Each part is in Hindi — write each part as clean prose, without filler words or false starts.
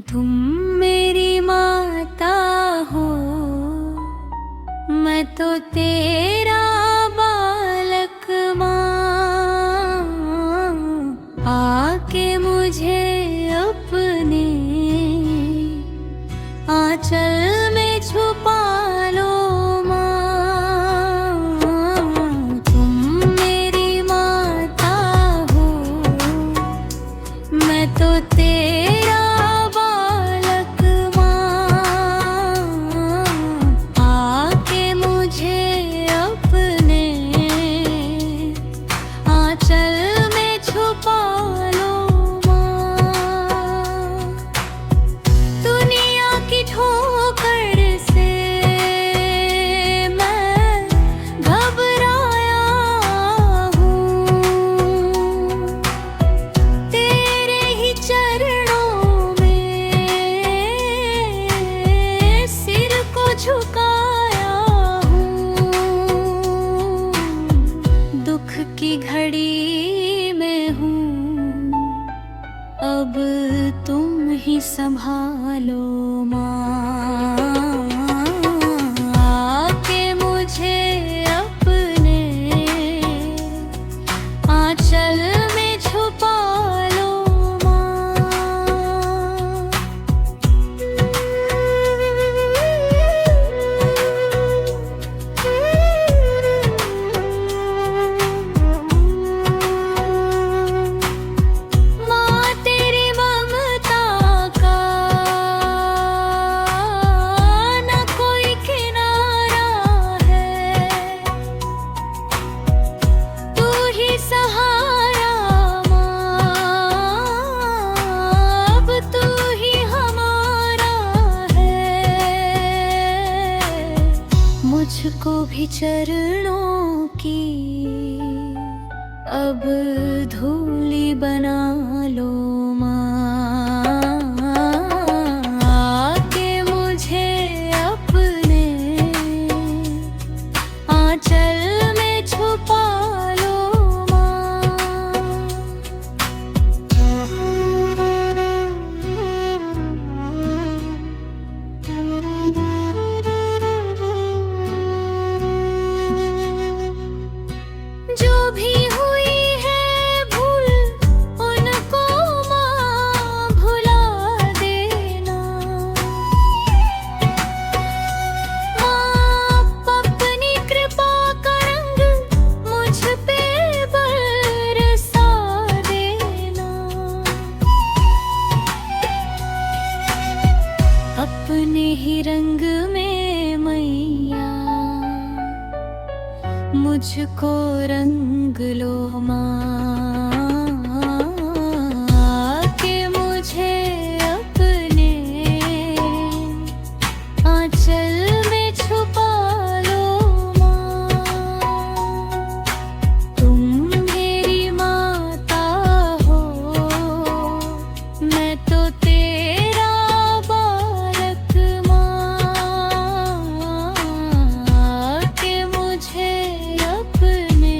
तुम मेरी माता हो, मैं तो तेरा बालक माँ। आके मुझे अपने आंचल में छुपा लो माँ। तुम मेरी माता हो, मैं तो तेरा बालक माँ। आके मुझे अपने आंचल में छुपा लो माँ। दुनिया की ठोकर से मैं घबराया हूँ, तेरे ही चरणों में सिर को झुकाया हूँ। दुख की घड़ी में हूँ, अब तुम ही संभालो माँ। आके मुझे अपने आंचल में छुपा लो माँ। तेरी ममता का न कोई किनारा है, तू ही सहारा माँ। अब तू ही हमारा है, मुझको भी चरणों की अब धूली बना लो माँ। आके मुझे अपने आंचल में छुपा लो जो भी हुई है भूल, उनको माँ भुला देना। माँ अपनी कृपा का रंग मुझ पे बरसा देना। अपने ही रंग में मैया मुझको रंग लो माँ। आके मुझे अपने आंचल में छुपा लो माँ। तुम मेरी माता हो, मैं तो तेरा बालक माँ। आके मुझे अपने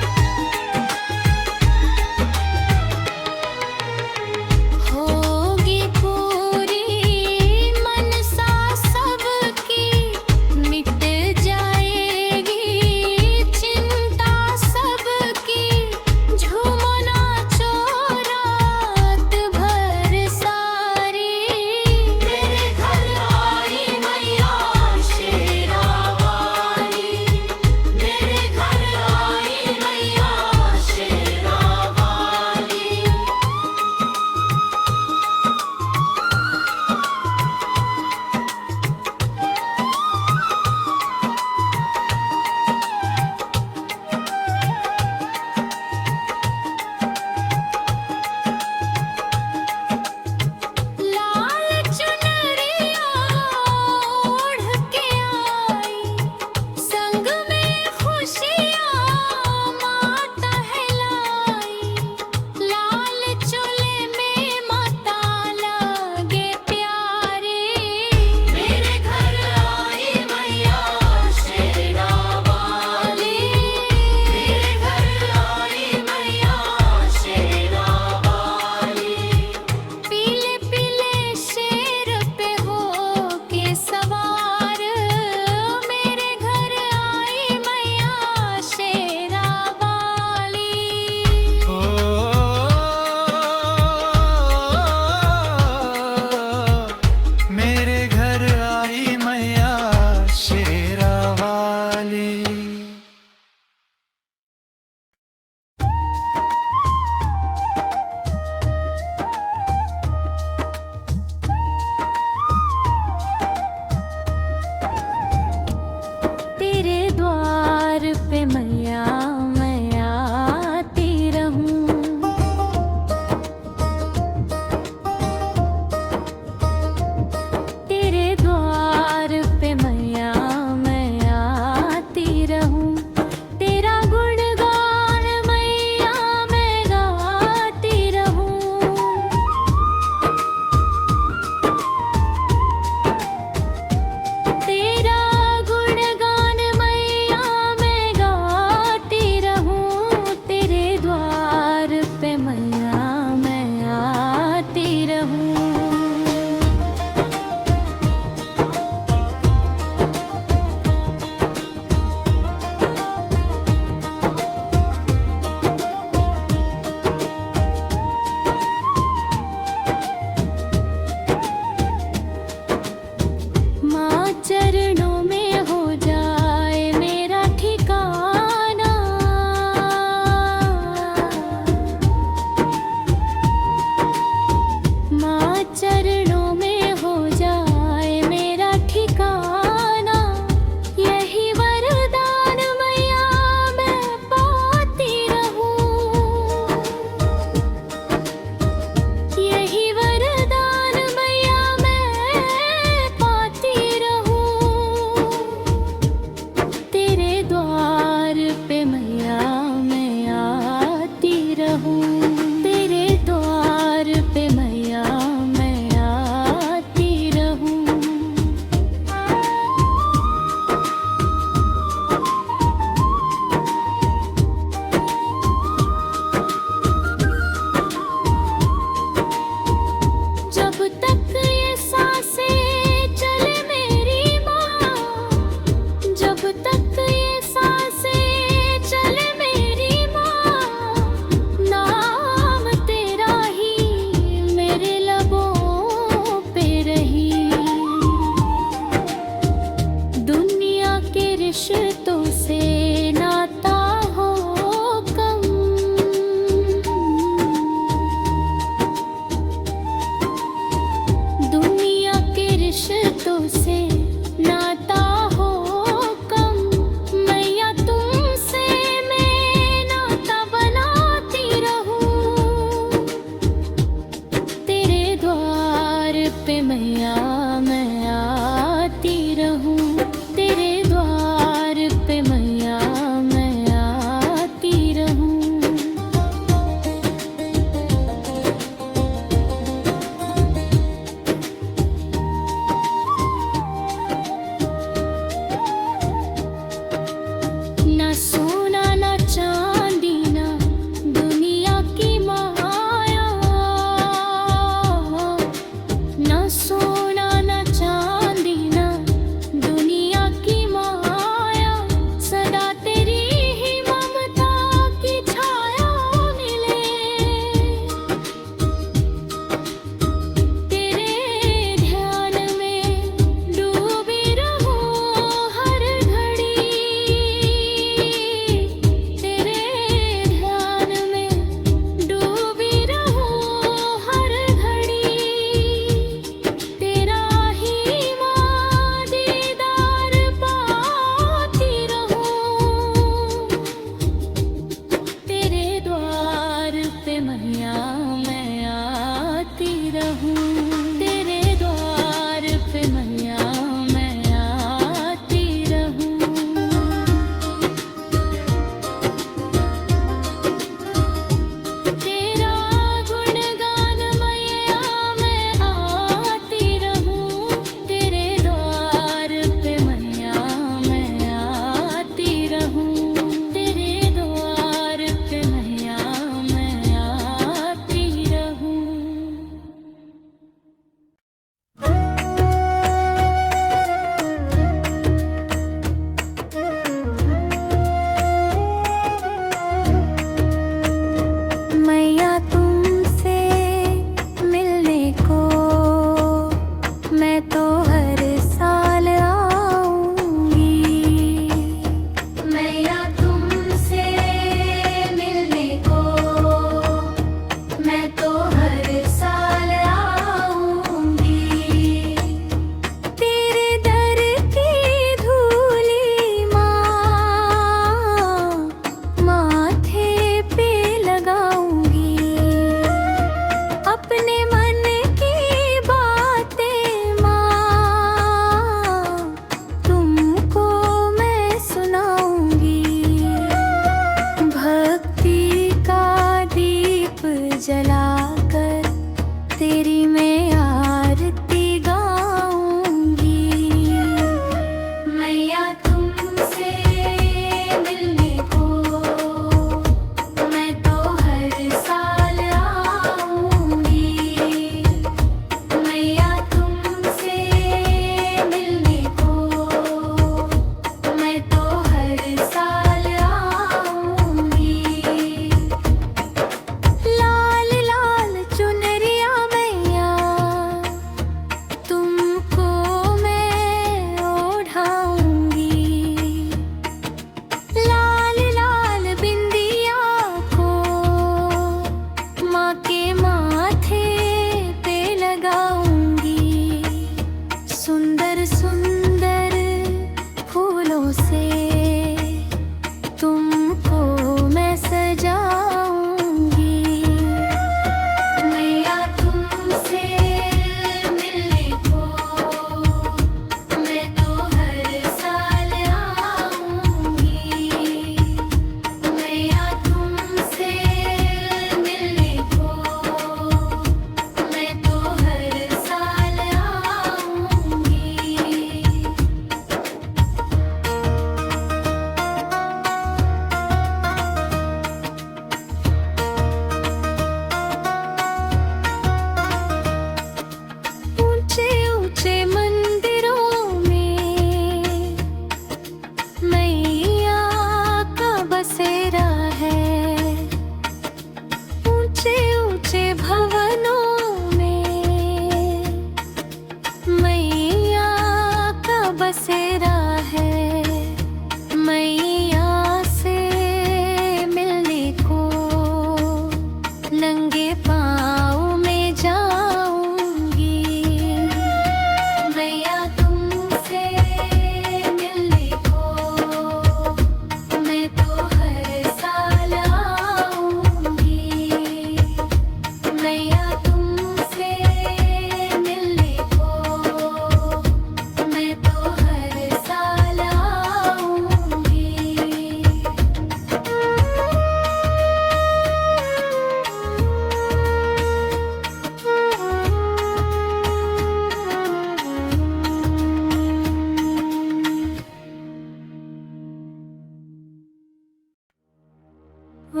ओ,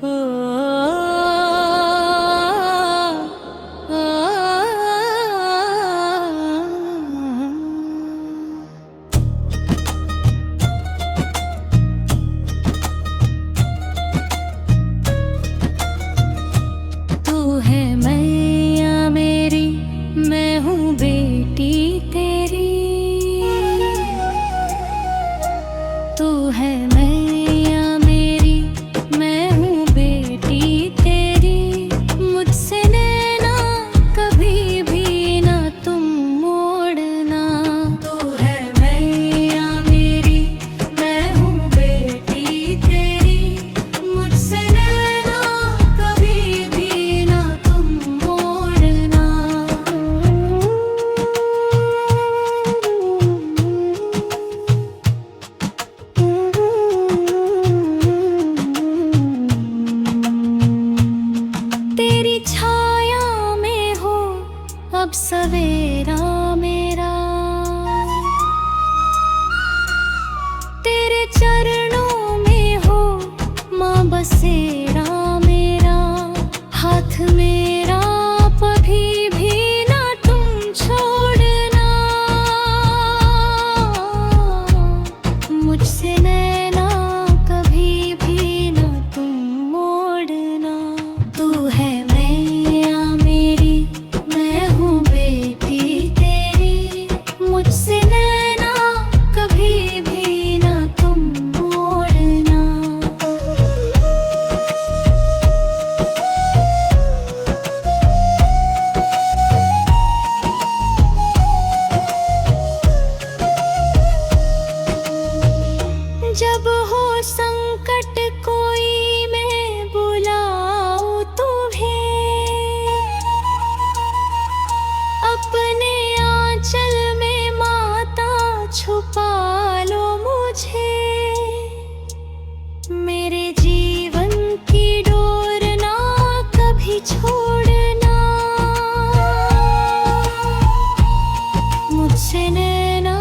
ओ, तू है मैया मेरी, मैं हूँ बेटी तेरी। तू है मैया मेरी, मैं हूँ बेटी तेरी। मुझसे नैना कभी भी ना तुम मोड़ना। तू है मैया मेरी, मैं हूँ बेटी तेरी। मुझसे नैना कभी भी ना तुम मोड़ना। तेरी छाया में हो अब सवेरा मेरा। तेरे चरणों में हो माँ बसेरा मेरा। हाथ मेरा कभी भी ना तुम छोड़ना। मुझसे नैना कभी भी ना तुम मोड़ना। तू है मैया मेरी, मैं हूँ बेटी तेरी। मुझसे नैना कभी भी ना तुम मोड़ना। जब हो संकट कोई मैं बुलाऊं तुम्हें। अपने आंचल में माता छुपा लो मुझे। मेरे जीवन की डोर ना कभी छोड़ना। मुझसे नैना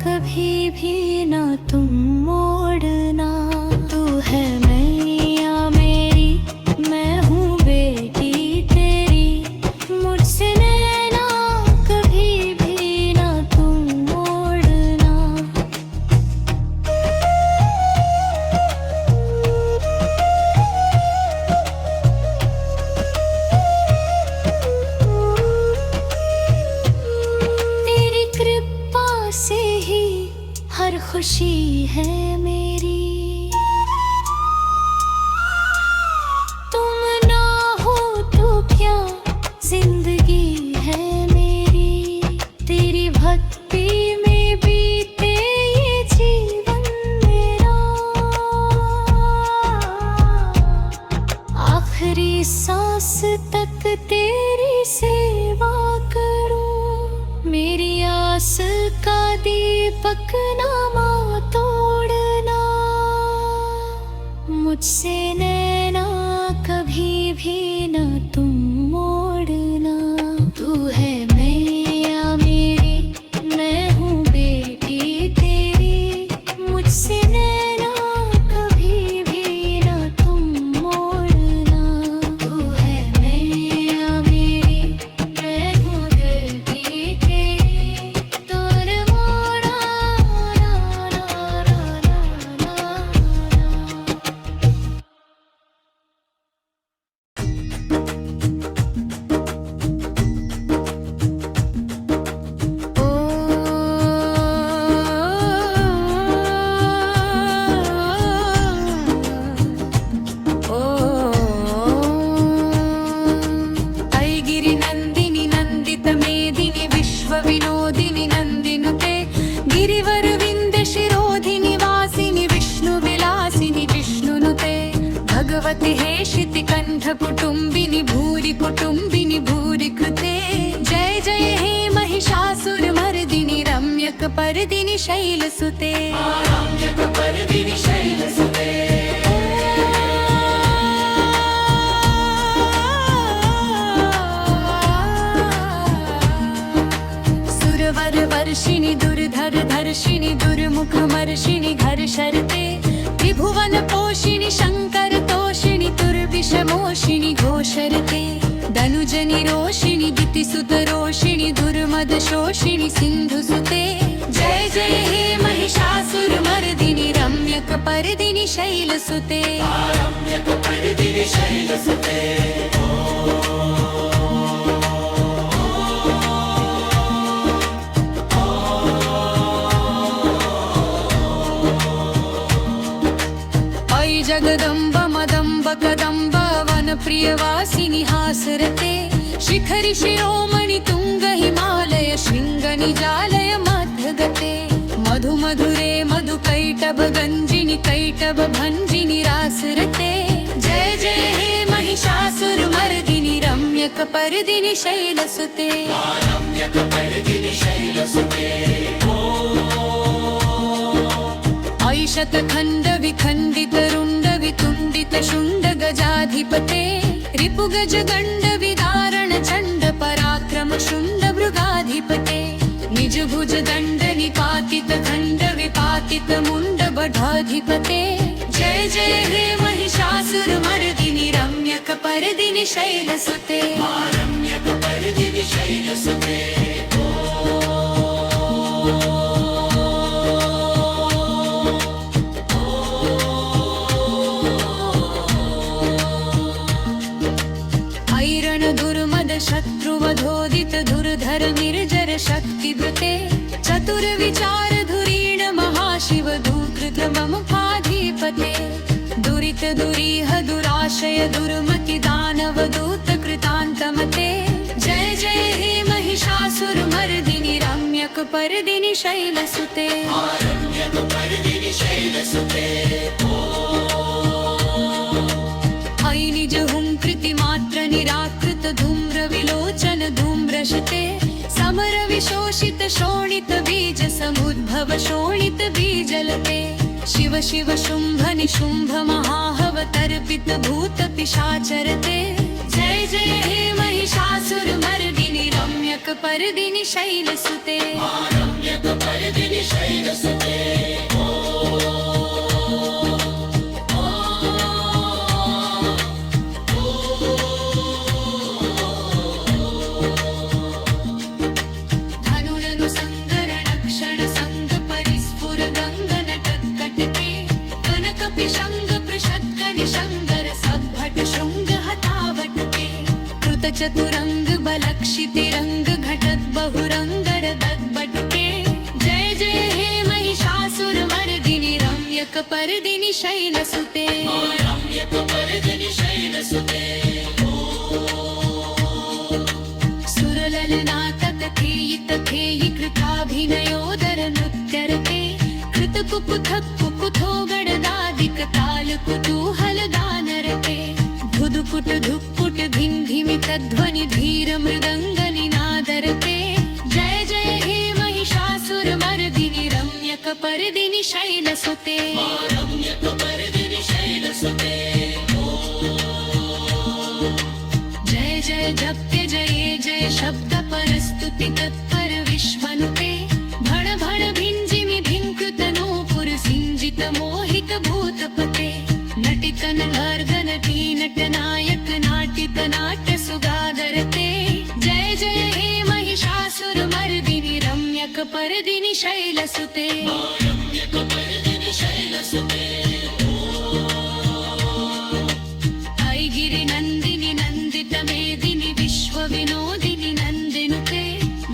कभी भी ना तुम मोड़ना। तू है मैया मेरी, मैं हूँ बेटी तेरी। मुझसे नैना कभी भी ना तुम मोड़ना। तेरी कृपा से ही हर खुशी है मेरी। तुम ना हो तो क्या जिंदगी है मेरी। तेरी भक्ति में बीते ये जीवन मेरा। आखिरी सांस तक तेरी सेवा करूं। मेरी आस का दीपक ना माँ तोड़ना। मुझसे नैना कभी भी ना तुम मोड़ना। तू है मैया मेरी, मैं हूँ बेटी तेरी। मुझसे नैना कभी भी ना तुम मोड़ना। तू है मैया मेरी, मैं हूँ बेटी तेरी। तोरे मोड़ा ना ना ना ना ना। भगवति हेशिति कंठ कुटुंबिनि भूरि कुटुंबिनि भूरि कृते। जय जय हे महिषासुर मर्दिनि रम्यक परदिनि शैलसुते। रम्यक परदिनि शैलसुते। सुर दुर्वर वर्षिणि दुर्धर धर्षिणि दुर्मुखमर्षिणि घर्षरते त्रिभुवन पोषिणि शंकर तोषिणि दुर्विषमोषिणि घोषरते धनुजनि रोषिणि दितिसुत रोषिणि दुर्मद शोषिणि सिन्धुसुते जय जय हे महिषासुरमर्दिनि रम्यकपर्दिनि शैलसुते रम्यकपर्दिनि शैलसुते अयि जगदम्ब मदम्ब कदम्ब वन प्रियवासिनि हासरते शिखरि शिरोमणि तुंग हिमालय शृंग निजालय मध्यगते मधु मधुरे मधु कैटभ गंजिनि कैटभ भंजिनि रासरते जय जय हे महिषासुरमर्दिनि रम्यकपर्दिनि शैलसुते रम्यकपर्दिनि शैलसुते अयि शतखण्ड विखण्डित रुण्ड वितुण्डित शुण्ड गजाधिपते रिपु गज गण्ड विदारण चण्ड पराक्रम शुण्ड मृगाधिपते निज भुज दण्ड निपातित खण्ड विपातित मुण्ड बढाधिपते जय जय हे महिषासुरमर्दिनि रम्यकपर्दिनि शैलसुते रम्यकपर्दिनि शैलसुते शत्रुवधोदित धुरधर निर्जर शक्तिभृते चतुर्विचार धुरीण महाशिव धूकृत ममुखाधिपते दुरित दुरीह दुराशय दुर्मति दानव दूत कृतान्तमते जय जय हे महिषासुरमर्दिनि रम्यकपर्दिनि शैलसुते रम्यकपर्दिनि शैलसुते अयि निज हुंकृतिमात्र निराकृत धूम्र विलोचन धूम्रशते समर विशोषित शोणित बीज समुद्भव शोणित बीजलते शिव शिव शुंभ निशुंभ महाहवतर्पित भूत पिशाचरते जय जय हे महिषासुरमर्दिनि रम्यकपर्दिनि शैलसुते रम्यकपर्दिनि शैलसुते चतुरंग बलक्षितिरंग घटत बहुरंगर दत्बटके जय जय हे महिषासुरमर्दिनि रम्यकपर्दिनि शैलसुते रम्यकपर्दिनि शैलसुते सुरललना ततथेयि तथेयि कृताभिनयोदर नृत्यरते कृत कुकुथक कुकुथो गडदादिक ताल कुतूहल गानरते धुधुकुट धुक्कुट धिंधिमित ध्वनि धीर मृदंग निनादरते जय जय हे महिषासुरमर्दिनि रम्यकपर्दिनि शैलसुते रम्यकपर्दिनि शैलसुते जय जय जप्य जय जय शब्द परस्तुति तत्पर विश्वनुते भण भण भिंजिमि भिंकृत नूपुर सिंजित मोहित भूतपते नटित नर्गन नट नायक नाटित नाट सुगादरते जय जय हे महिषासुरमर्दिनि रम्यकपर्दिनि शैलसुते रम्यकपर्दिनि शैलसुते अयि गिरिनन्दिनि नन्दित मेदिनि विश्वविनोदिनि नन्दिनुते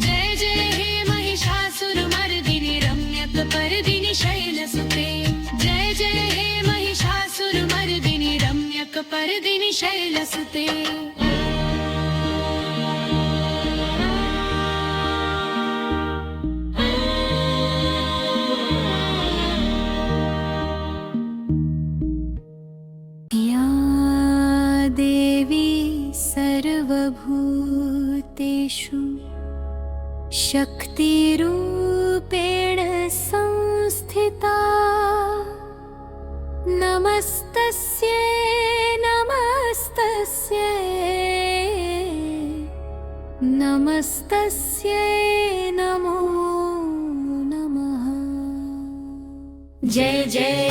जय जय हे महिषासुरमर्दिनि रम्यकपर्दिनि शैलसुते जय जय हे महिषासुरमर्दिनि रम्यकपर्दिनि शैलसुते या देवी सर्वभूतेषु शक्तिरूपेण संस्थिता नमस्तस्यै नमस्तस्यै नमस्तस्यै नमो जय जय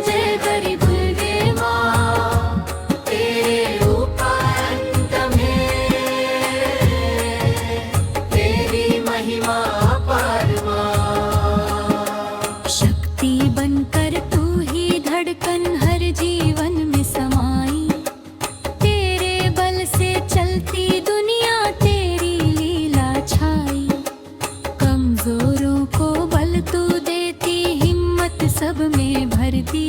जय करी दुर्गे माँ, तेरे ऊपर अंत में तेरी महिमा अपार माँ। शक्ति बनकर तू ही धड़कन हर जीवन में समाई, तेरे बल से चलती दुनिया तेरी लीला छाई। कमजोरों को बल तू देती, हिम्मत सब में भरती,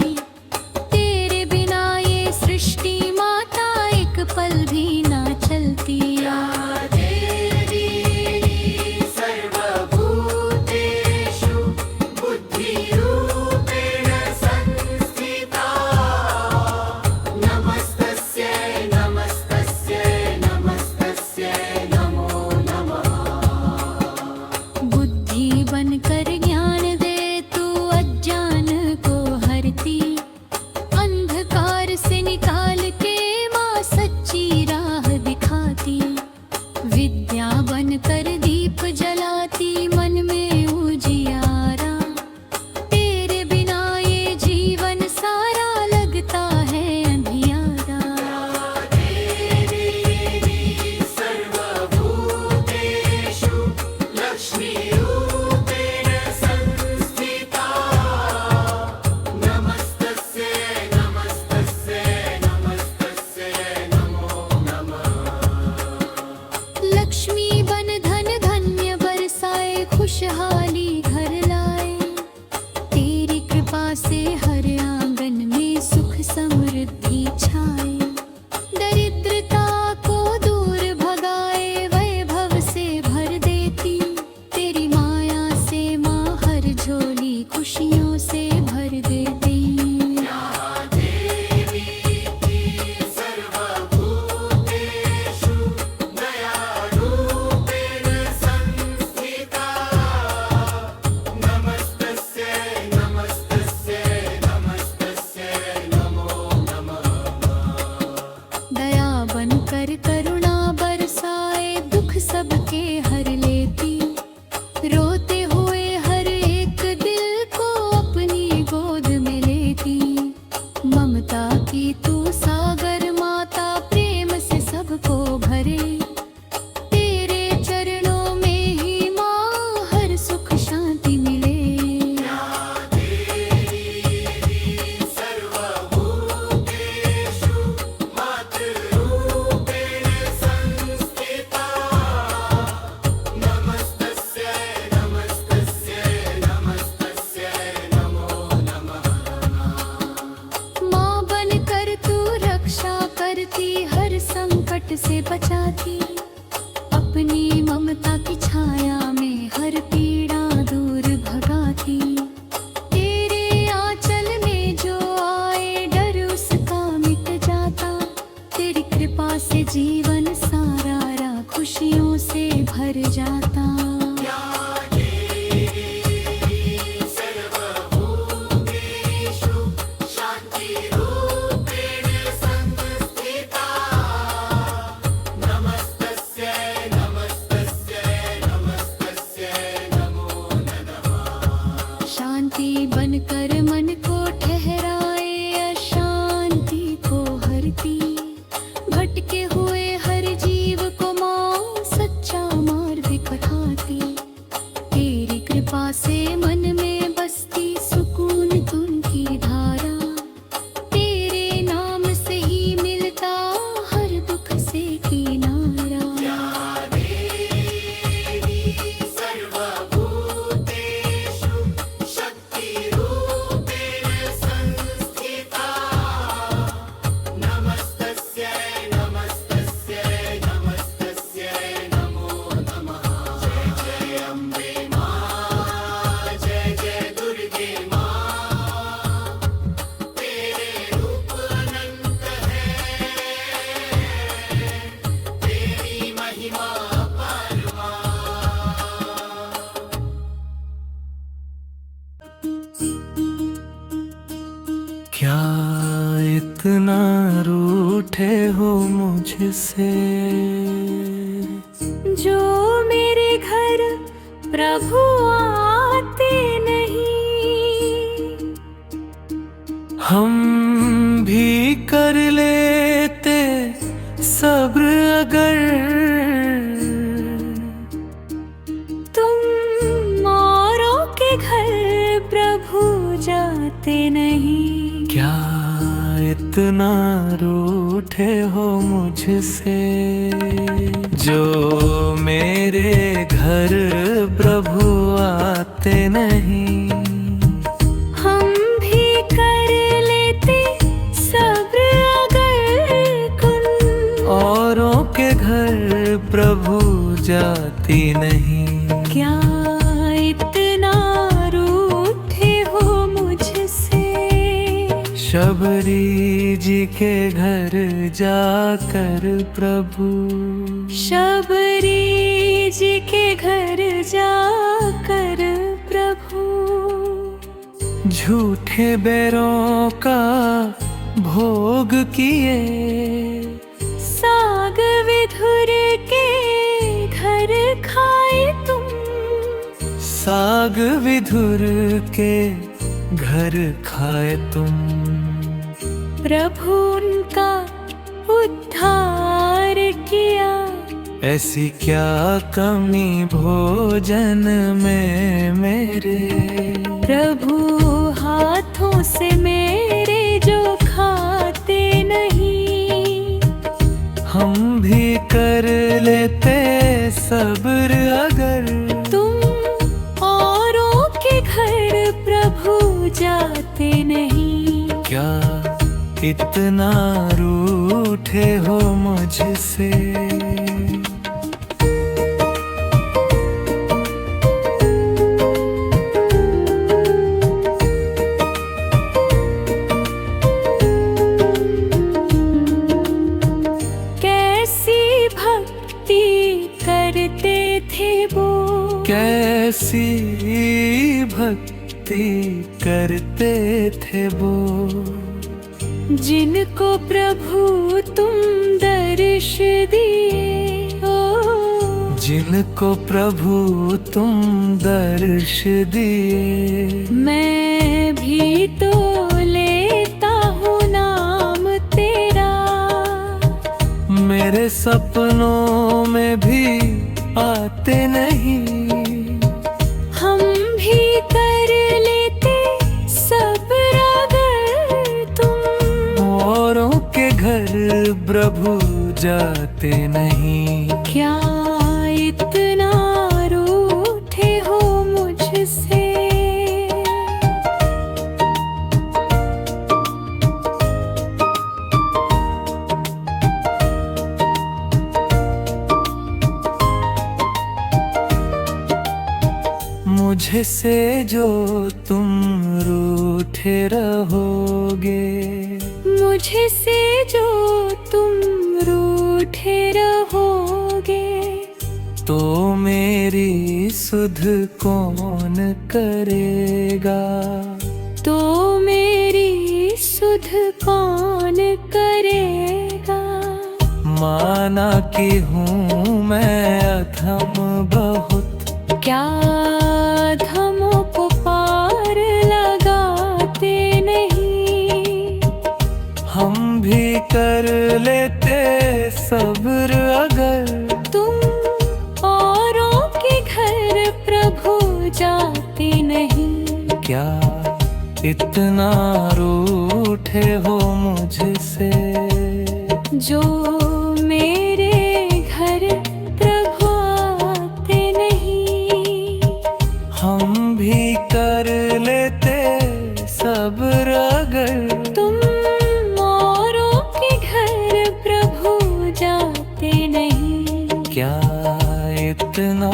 तेरे बिना ये सृष्टि माता एक पल भी ना चलती। बुद्धि बनकर ज्ञान दे तू अज्ञान को हरती, अंधकार से निकाल के माँ सच्ची राह दिखाती। विद्या बनकर दीप जलाती, मन में उजियारा, तेरे बिना ये जीवन सारा लगता है अंधियारा। लक्ष्मी बन धन धन्य बरसाए, खुशहाली घर लाए, तेरी कृपा से हर आंगन में सुख समृद्धि छाए। दरिद्रता को दूर भगाए, वैभव से भर देती, तेरी माया से माँ हर झोली खुशियों से भर देती। दया बनकर करुणा बरसाए, दुख सबके हर लेती, रोते हुए हर एक दिल को अपनी गोद में लेती। ममता की तू सागर माता, प्रेम से सबको भरे, तेरे चरणों में ही माँ हर सुख शांति मिले। माँ बनकर तू रक्षा करती, हर संकट से बचाती, अपनी ममता की छाया में हर पीड़ा दूर भगाती। तेरे आंचल में जो आए, डर उसका मिट जाता, तेरी कृपा से जीवन सारा खुशियों से भर जाता। शांति बनकर मन को ठहराए, अशांति को हरती, भटके हुए हर जीव को माँ सच्चा मार्ग दिखाती। तेरी कृपा से मन में बसती, सुकून धुन की धारा, तेरे नाम से ही मिलता हर दुख से किनारा। क्या इतना रूठे हो मुझसे, जो मेरे घर प्रभु आते नहीं। हम भी कर लेते सब्र अगर तुम औरों के घर प्रभु जाते नहीं। क्या इतना रूठे हो मुझसे, जो मेरे घर प्रभु आते नहीं। हम भी कर लेते सब्र अगर तुम औरों के घर प्रभु जाती नहीं। क्या इतना रूठे हो मुझसे। शबरी जी के घर जाकर प्रभु, शबरी जी के घर जाकर प्रभु झूठे बैरों का भोग किए। साग विधुर के घर खाए तुम, साग विधुर के घर खाए तुम। प्रभु उनका उद्धार किया। ऐसी क्या कमी भोजन में मेरे, प्रभु हाथों से मेरे जो खाते नहीं। हम भी कर लेते सब्र अगर तुम औरों के घर प्रभु जाते नहीं। क्या इतना रूठे हो मुझसे। कैसी भक्ति करते थे वो, कैसी भक्ति करते थे वो, जिनको प्रभु तुम दर्श दिए। ओ जिनको प्रभु तुम दर्श दिए। मैं भी तो लेता हूँ नाम तेरा, मेरे सपनों में भी आते नहीं। हम भी कर लेते सब्र अगर तुम औरों के घर प्रभु जाते नहीं। क्या इतना रूठे हो मुझसे। मुझे से जो तुम रूठे रहोगे, मुझे से जो तुम रूठे रहोगे, तो मेरी सुध कौन करेगा। तो मेरी सुध कौन करेगा। माना कि हूँ मैं अधम बहुत, क्या धमों को पार लगाते नहीं। हम भी कर लेते सब्र अगर तुम औरों के घर प्रभु जाते नहीं। क्या इतना रूठे हो मुझसे, जो मेरे घर प्रभु आते नहीं। हम भी कर लेते सब्र अगर तुम औरों के घर प्रभु जाते नहीं। क्या इतना